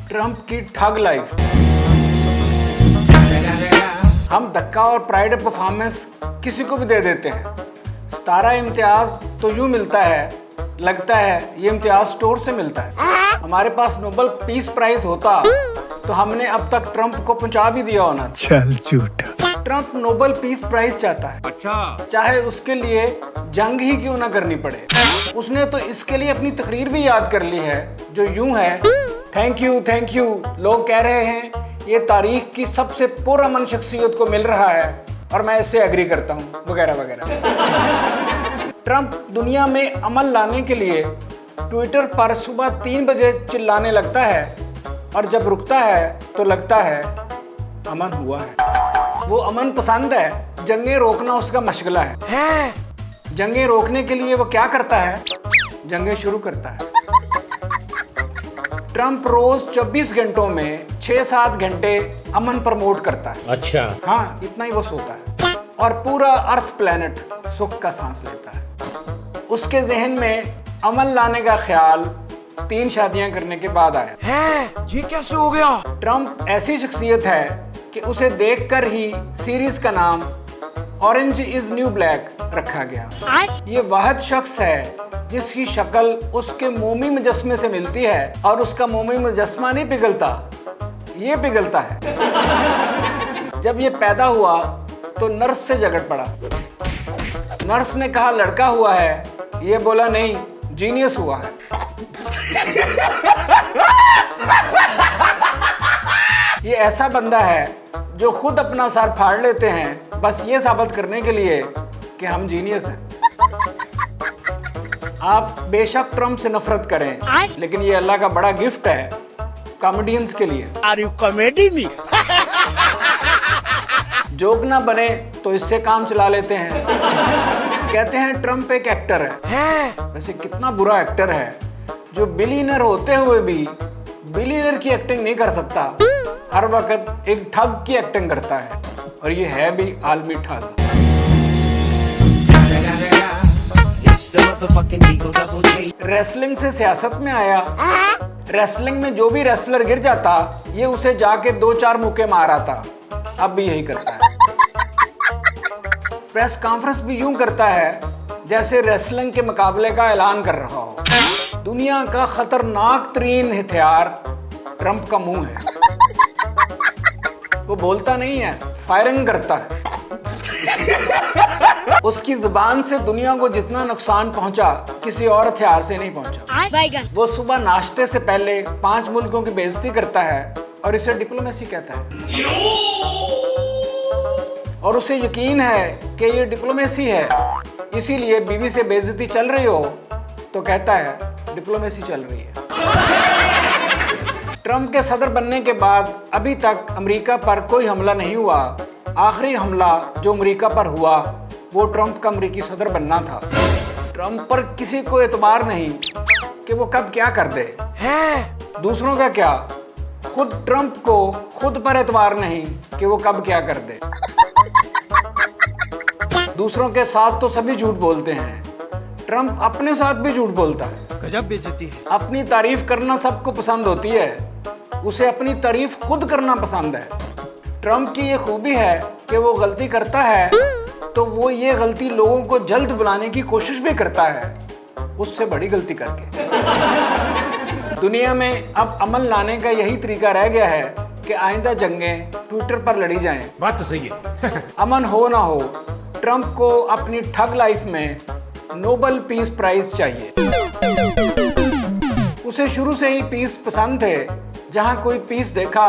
Trump की thug life. हम धक्का और प्राइड ऑफ परफॉर्मेंस किसी को भी दे देते हैं। 17 इम्तियाज तो यूं मिलता है, लगता है ये इम्तियाज स्टोर से मिलता है। हमारे पास नोबेल पीस प्राइज होता तो हमने अब तक ट्रंप को पहुंचा भी दिया होना। चल झूठा। ट्रंप नोबेल पीस प्राइज चाहता है। अच्छा। चाहे उसके लिए जंग ही क्यों ना करनी पड़े। उसने तो इसके लिए अपनी तकरीर भी याद कर ली है जो यूं है, थैंक यू लोग कह रहे हैं ये तारीख की सबसे पुरअमन शख्सियत को मिल रहा है और मैं इससे एग्री करता हूँ, वगैरह वगैरह। ट्रंप दुनिया में अमन लाने के लिए ट्विटर पर सुबह 3 बजे चिल्लाने लगता है और जब रुकता है तो लगता है अमन हुआ है। वो अमन पसंद है, जंगें रोकना उसका मशगला है। जंगें रोकने के लिए वो क्या करता है? जंगें शुरू करता है। ट्रंप रोज 24 घंटों में 6-7 घंटे अमन प्रमोट करता है। अच्छा। हाँ, इतना ही वो सोता है और पूरा अर्थ प्लेनेट सुख का सांस लेता है। उसके जहन में अमन लाने का ख्याल 3 शादियां करने के बाद आया। ये कैसे हो गया? ट्रंप ऐसी शख्सियत है कि उसे देखकर ही सीरीज का नाम ऑरेंज इज न्यू ब्लैक रखा गया। ये वाहिद शख्स है जिसकी शक्ल उसके मोमी मुजस्मे से मिलती है और उसका मोमी मुजस्मा नहीं पिघलता, ये पिघलता है। जब ये पैदा हुआ तो नर्स से झगड़ पड़ा। नर्स ने कहा लड़का हुआ है, ये बोला नहीं जीनियस हुआ है। ये ऐसा बंदा है जो खुद अपना सर फाड़ लेते हैं बस ये साबित करने के लिए कि हम जीनियस हैं। आप बेशक ट्रंप से नफरत करें, लेकिन ये अल्लाह का बड़ा गिफ्ट है कॉमेडियंस के लिए। Are you comedy me? Joke ना बने तो इससे काम चला लेते हैं। कहते हैं ट्रंप एक एक्टर है। वैसे कितना बुरा एक्टर है जो बिलियनर होते हुए भी बिलियनर की एक्टिंग नहीं कर सकता, हर वक्त एक ठग की एक्टिंग करता है और ये है भी आलमी ठग। रेसलिंग से सियासत में आया। रेसलिंग में जो भी रेसलर गिर जाता ये उसे जाके 2-4 मुक्के मार आता। अब भी यही करता है। प्रेस कॉन्फ्रेंस भी यूं करता है जैसे रेसलिंग के मुकाबले का ऐलान कर रहा हो। दुनिया का खतरनाक तरीन हथियार ट्रंप का मुंह है। वो बोलता नहीं है, फायरिंग करता है। उसकी जुबान से दुनिया को जितना नुकसान पहुंचा किसी और हथियार से नहीं पहुंचा। वो सुबह नाश्ते से पहले 5 मुल्कों की बेइज्जती करता है और इसे डिप्लोमेसी कहता है। और उसे यकीन है कि ये डिप्लोमेसी है, इसीलिए बीवी से बेइज्जती चल रही हो तो कहता है डिप्लोमेसी चल रही है। ट्रंप के सदर बनने के बाद अभी तक अमेरिका पर कोई हमला नहीं हुआ। आखिरी हमला जो अमेरिका पर हुआ वो ट्रंप का अमेरिकी सदर बनना था। ट्रंप पर किसी को एतबार नहीं कि वो कब क्या कर दे। दूसरों का क्या, खुद ट्रंप को खुद पर एतबार नहीं कि वो कब क्या कर दे। दूसरों के साथ तो सभी झूठ बोलते हैं, ट्रंप अपने साथ भी झूठ बोलता है। गजब बेइज्जती है। अपनी तारीफ करना सबको पसंद होती है, उसे अपनी तारीफ खुद करना पसंद है। ट्रंप की ये खूबी है कि वो गलती करता है तो वो ये गलती लोगों को जल्द बुलाने की कोशिश भी करता है, उससे बड़ी गलती करके। दुनिया में अब अमन लाने का यही तरीका रह गया है कि आइंदा जंगें ट्विटर पर लड़ी जाएं। बात तो सही है। अमन हो ना हो, ट्रंप को अपनी ठग लाइफ में नोबेल पीस प्राइज चाहिए। उसे शुरू से ही पीस पसंद थे, जहां कोई पीस देखा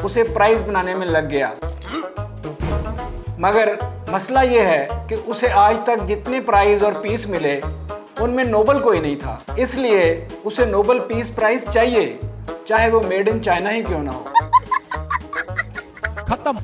उसे प्राइज बनाने में लग गया। मगर मसला यह है कि उसे आज तक जितने प्राइज और पीस मिले उनमें नोबेल कोई नहीं था, इसलिए उसे नोबेल पीस प्राइज चाहिए, चाहे वो मेड इन चाइना ही क्यों ना हो। खत्म।